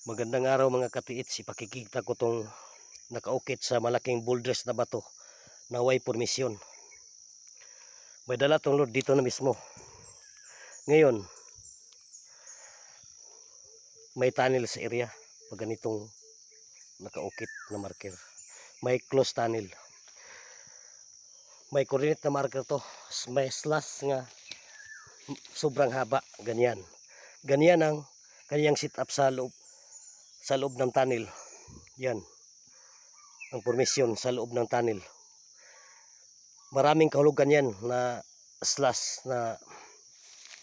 Magandang araw mga katiits, ipakikita ko tong nakaukit sa malaking boulders na bato na way formisyon. May dala tong load dito na mismo. Ngayon, may tunnel sa area pag ganitong nakaukit na marker. May close tunnel. May coordinate na marker to. May slash nga sobrang haba. Ganyan. Ganyan ang kanyang sit up sa loob ng tunnel. Yan. Ang formisyon sa loob ng tunnel. Maraming kahulugan yan na slash na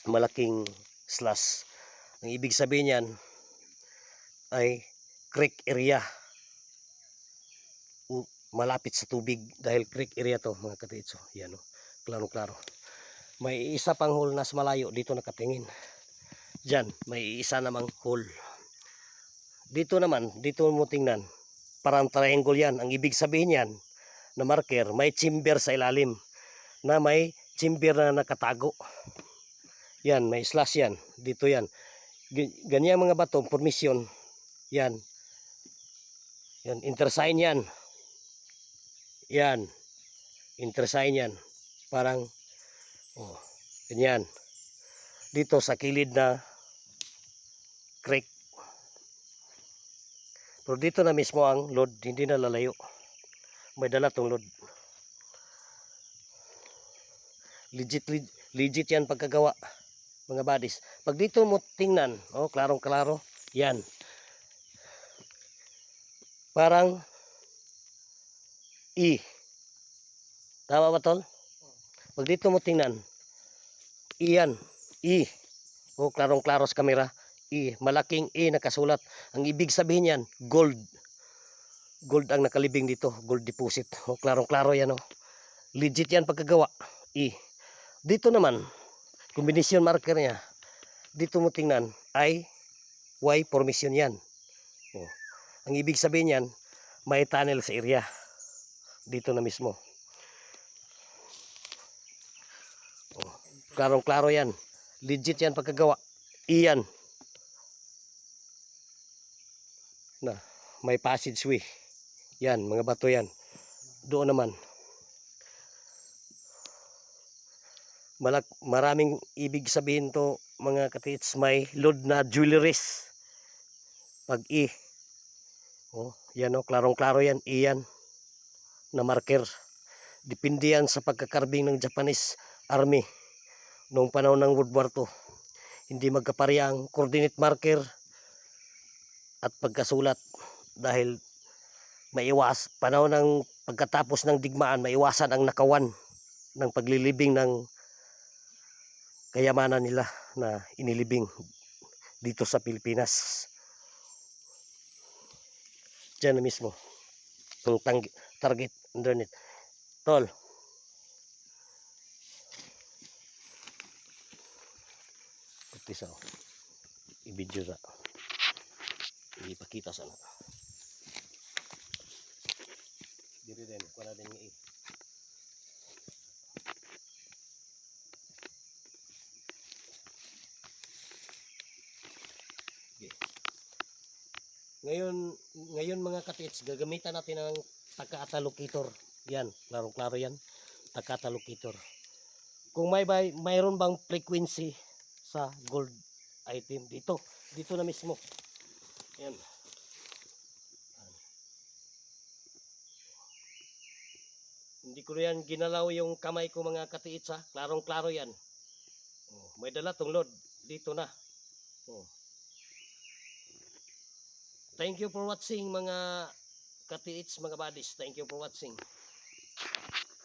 malaking slash. Ang ibig sabihin yan ay creek area. Malapit sa tubig dahil creek area to mga katiits. Yan o, klaro-klaro. May isa pang hole na malayo dito nakatingin. Diyan, may isa namang hole. Dito naman, dito mo tingnan. Parang triangle yan. Ang ibig sabihin yan na marker, may chamber sa ilalim na may chamber na nakatago. Yan, may slash yan. Dito yan. Ganyan mga bato, formation. Yan. Yan, intersign yan. Yan. Intersign yan. Parang, oh, ganyan. Dito sa kilid na creek. Pero dito na mismo ang load, hindi na lalayo. May dala tong load. Legit yan pagkagawa, mga buddies. Pag dito mo tingnan, oh, klarong-klaro, yan. Parang E. Tama ba, tol? Pag dito mo tingnan, E yan. E. Oh, klarong-klaro sa kamera. E. Malaking E nakasulat. Ang ibig sabihin yan, gold. Gold ang nakalibing dito. Gold deposit. Oh, klarong-klaro yan. Oh. Legit yan pagkagawa. E. Dito naman, combination marker niya. Dito mo tingnan, I, Y formation yan. Oh. Ang ibig sabihin yan, may tunnel sa area. Dito na mismo. Oh. Klarong-klaro yan. Legit yan pagkagawa. Iyan. Na, may passageway. Yan, mga bato yan. Doon naman. Maraming ibig sabihin to mga katiits, may load na jewelries. Pag E. Oh, yan oh, klarong-klaro yan. Iyan. Na marker. Depende yan sa pagkakarbing ng Japanese Army noong panahon ng World War II. Hindi magkapareha ang coordinate marker at pagkasulat dahil panahon ng pagkatapos ng digmaan, maiwasan ang nakawan ng paglilibing ng kayamanan nila na inilibing dito sa Pilipinas. Diyan na mismo ang target underneath. Tol, pati sa i-video sa ipakita sana. Diri din, para din nga Ngayon mga katiits, gagamitan natin ang Takata locator. Yan, klaro-klaro yan. Takata locator. Kung mayroon bang frequency sa gold item dito na mismo. Yan. Hindi ko yan ginalaw yung kamay ko mga katiits, ha. Klarong-klaro yan. Oh, may dala tong load dito na. Oh. Thank you for watching mga katiits, mga buddies. Thank you for watching.